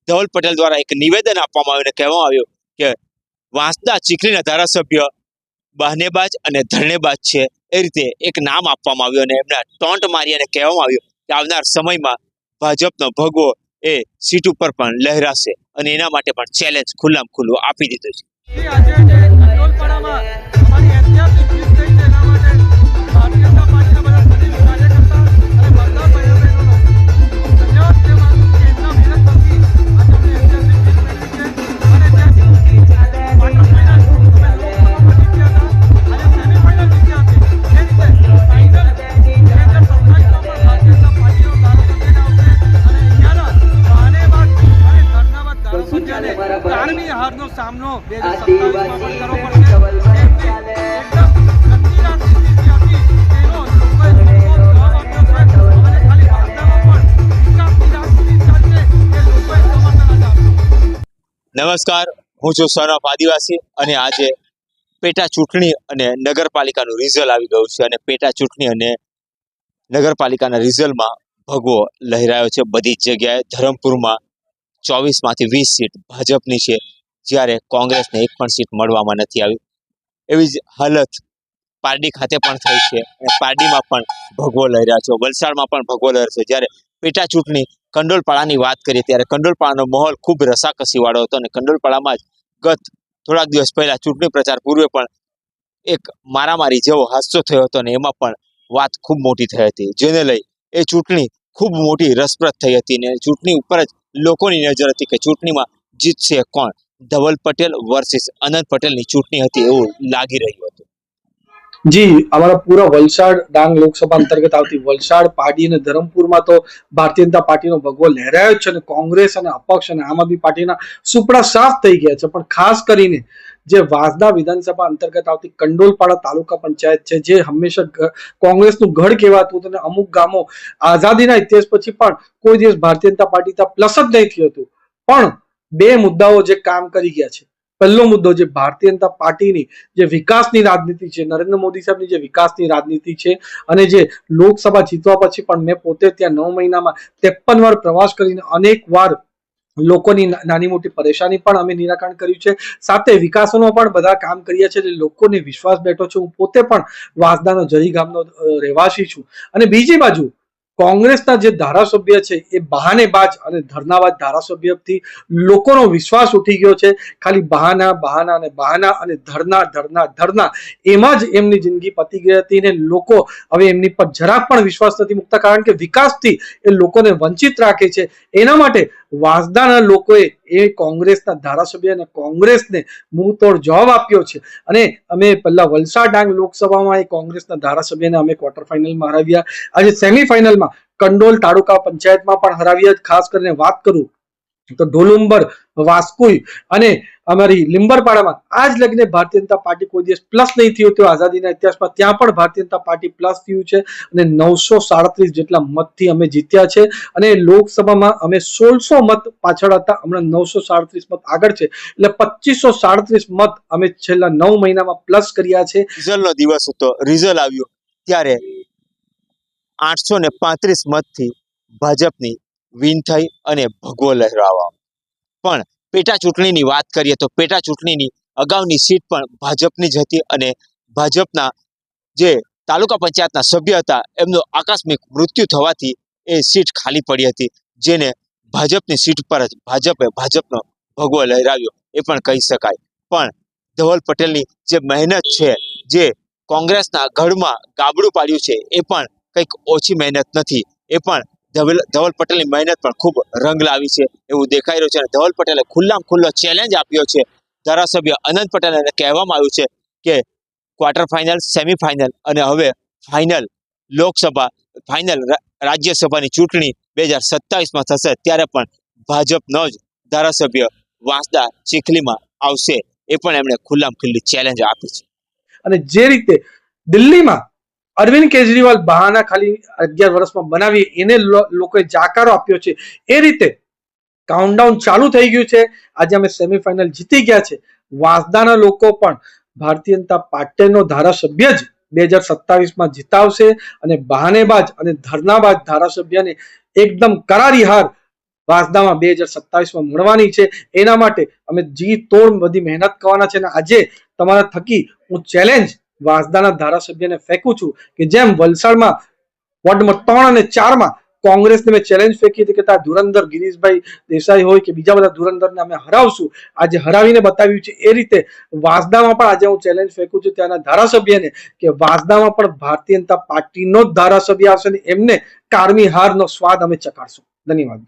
ધવલ પટેલ દ્વારા એક નિવેદન આપવામાં આવ્યું અને કહેવામાં આવ્યું કે વાંસદા ચીખલીના ધારાસભ્ય બહાનેબાજ અને ધરણેબાજ છે, એ રીતે એક નામ આપવામાં આવ્યું અને એમના ટોન્ટ મારી અને કહેવામાં આવ્યું કે આવનાર સમયમાં ભાજપનો ભગવો એ સીટ ઉપર પણ લહેરાશે અને એના માટે પણ ચેલેન્જ ખુલ્લામ ખુલ્લું આપી દીધું છે. હારનો સામનો 2027માં પણ કરવો પડશે. એકદમ ગંદી રાજનીતિ હતી તેનો લોકોએ જવાબ આપ્યો છે અને ખાલી વાર્તામાં પણ વિકાસની રાજનીતિ ચાલશે એ લોકોએ સમર્થન આપ્યું. નમસ્કાર, હું છું સનફ આદિવાસી અને આજે પેટા ચૂંટણી અને નગરપાલિકાનું રિઝલ્ટ આવી ગયું છે અને પેટા ચૂંટણી અને નગરપાલિકાના રિઝલ્ટમાં ભગવો લહેરાયો છે બધી જ જગ્યાએ. ધરમપુરમાં 24માંથી 20 સીટ ભાજપની છે, જ્યારે કોંગ્રેસને એક પણ સીટ મળવામાં નથી આવી. એવી જ હાલત પારડી ખાતે પણ થઈ છે અને પારડીમાં પણ ભગવો લહેર્યા છે, વલસાડમાં પણ ભગવો લહેરશે. જ્યારે પેટા ચૂંટણી કંડોલપાડાની વાત કરીએ ત્યારે કંડોલપાડાનો માહોલ ખૂબ રસાકસીવાળો હતો અને કંડોલપાડામાં જ ગત થોડાક દિવસ પહેલા ચૂંટણી પ્રચાર પૂર્વે પણ એક મારામારી જેવો હાદસો થયો હતો અને એમાં પણ વાત ખૂબ મોટી થઈ હતી, જેને લઈ એ ચૂંટણી ખૂબ મોટી રસપ્રદ થઈ હતી અને ચૂંટણી ઉપર જ લોકોની નજર હતી કે ચૂંટણીમાં જીતશે કોણ. ધવલ પટેલ વર્સિસ અનંત પટેલની ચૂંટણી હતી એવું લાગી રહ્યું હતું. જી, हमारा पूरा वलसाड डांग लोकसभा अंतर्गत આવતી વલસાડ, પાડી અને ધરમપુરમાં તો ભારતીય જનતા પાર્ટીનો ભગવો લહેરાયો છે અને કોંગ્રેસ અને અપક્ષ અને આમ આદમી પાર્ટીના સુપડા સાફ થઈ ગયા છે. પણ ખાસ કરીને જે વાંસદા વિધાનસભા અંતર્ગત આવતી કંડોલપાડા તાલુકા પંચાયત છે, જે હંમેશા કોંગ્રેસનું ગઢ કહેવાતું હતું અને અમુક ગામો આઝાદીના ઇતિહાસ પછી પણ કોઈ દિવસ ભારતીય જનતા પાર્ટી પ્લસ જ નહીં થયું હતું. પણ બે મુદ્દાઓ જે કામ કરી ગયા છે. પહેલો મુદ્દો જે ભારતીય જનતા પાર્ટીની જે વિકાસની રાજનીતિ છે, નરેન્દ્ર મોદી સાહેબની જે વિકાસની રાજનીતિ છે અને જે લોકસભા જીતવા પછી પણ મેં પોતે ત્યાં 9 મહિનામાં 53 વાર પ્રવાસ કરીને અનેક વાર લોકોની નાની મોટી પરેશાની પણ અમે નિરાકરણ કર્યું છે. સાથે વિકાસનો પણ બધા કામ કર્યા છે એટલે લોકોને વિશ્વાસ બેઠો છે. હું પોતે પણ વાંસદાનો જરી ગામનો રહેવાસી છું અને બીજી બાજુ કોંગ્રેસના જે ધારાસભ્ય છે એ બહાનેબાજ અને ધરનાબાજ ધારાસભ્યથી લોકોનો વિશ્વાસ ઉઠી ગયો છે. ખાલી બહાના બહાના અને બહાના અને ધરના ધરના ધરના એમાં જ એમની જિંદગી પતી ગઈ હતી ને લોકો હવે એમની પર જરાક પણ વિશ્વાસ નથી મૂકતા, કારણ કે વિકાસથી એ લોકોને વંચિત રાખે છે. એના માટે વાંસદાના લોકોએ એ કોંગ્રેસના ધારાસભ્ય અને કોંગ્રેસને મુંહતોડ જવાબ આપ્યો છે અને અમે પહેલા વલસાડ ડાંગ લોકસભામાં એ કોંગ્રેસના ધારાસભ્યને અમે ક્વાર્ટર ફાઇનલમાં હરાવ્યા. આજે સેમીફાઇનલમાં કંડોલ તાલુકા પંચાયતમાં પણ હરાવ્યા. ખાસ કરીને વાત કરું તો ઢોલુંબર, વાસ્કુઈ અને અમારી લીંબરપાડામાં આજ લગીને ભારતીય જનતા પાર્ટી કોઈ દિવસ પ્લસ નહીં થયું હતું આઝાદીના ઇતિહાસમાં. ત્યાં પણ ભારતીય જનતા પાર્ટી પ્લસ થયું છે અને 937 જેટલા મતથી અમે જીત્યા છે અને લોકસભામાં અમે 1600 મત પાછળ હતા, હમણાં 937 મત આગળ છે એટલે 2537 મત અમે છેલ્લા 9 મહિનામાં પ્લસ કર્યા છે. રિઝલ્ટનો દિવસ હતો, રિઝલ્ટ આવ્યું ત્યારે 835 મતથી ભાજપની વિન થઈ અને ભગવો લહેરાવા. પણ પેટા ચૂંટણીની વાત કરીએ તો પેટા ચૂંટણીની અગાઉની સીટ પણ ભાજપની જ હતી અને ભાજપના જે તાલુકા પંચાયતના સભ્ય હતા એમનું આકસ્મિક મૃત્યુ થવાથી એ સીટ ખાલી પડી હતી, જેને ભાજપની સીટ પર જ ભાજપનો ભગવો લહેરાવ્યો એ પણ કહી શકાય. પણ ધવલ પટેલની જે મહેનત છે, જે કોંગ્રેસના ગઢમાં ગાબડું પાડ્યું છે, એ પણ કંઈક ઓછી મહેનત નથી. એ પણ ધવલ પટેલની મહેનત પણ ખૂબ રંગ લાવી છે એવું દેખાઈ રહ્યું છે અને ધવલ પટેલે ખુલ્લામ ખુલ્લો ચેલેન્જ આપ્યો છે ધારાસભ્ય અનંત પટેલને. કહેવામાં આવ્યું છે કે ક્વાર્ટર ફાઇનલ, સેમીફાઇનલ અને હવે ફાઇનલ લોકસભા, ફાઇનલ રાજ્યસભાની ચૂંટણી 2027માં થશે ત્યારે પણ ભાજપનો જ ધારાસભ્ય વાંસદા ચીખલીમાં આવશે, એ પણ એમણે ખુલ્લામ ખુલ્લી ચેલેન્જ આપી છે. અને જે રીતે દિલ્હીમાં અરવિંદ કેજરીવાલ બહાના ખાલી 11 વર્ષમાં બનાવી એને લોકોએ જાકારો આપ્યો છે, એ રીતે કાઉન્ટડાઉન ચાલુ થઈ ગયું છે. આજે અમે સેમીફાઇનલ જીતી ગયા છે. વાંસદાના લોકો પણ ભારતીય જનતા પાર્ટીનો ધારાસભ્ય જ 2027માં જીતાવશે અને બહાનેબાજ અને ધરનાબાજ ધારાસભ્યને એકદમ કરારી હાર વાંસદામાં 2027માં મળવાની છે. એના માટે અમે જી તોડ બધી મહેનત કરવાના છે અને આજે તમારા થકી હું ચેલેન્જ વાંસદાના ધારાસભ્યને ફેંકું છું કે જેમ વલસાડમાં વોર્ડ નંબર 3 અને 4માં કોંગ્રેસને મેં ચેલેન્જ ફેંકી હતી કે ત્યાં ધુરંધર ગિરીશભાઈ દેસાઈ હોય કે બીજા બધા ધુરંધરને અમે હરાવશું, આજે હરાવીને બતાવ્યું છે. એ રીતે વાંસદામાં પણ આજે હું ચેલેન્જ ફેંકું છું ત્યાંના ધારાસભ્યને કે વાંસદામાં પણ ભારતીય જનતા પાર્ટીનો જ ધારાસભ્ય આવશે અને એમને કારમી હારનો સ્વાદ અમે ચખાડશું. ધન્યવાદ.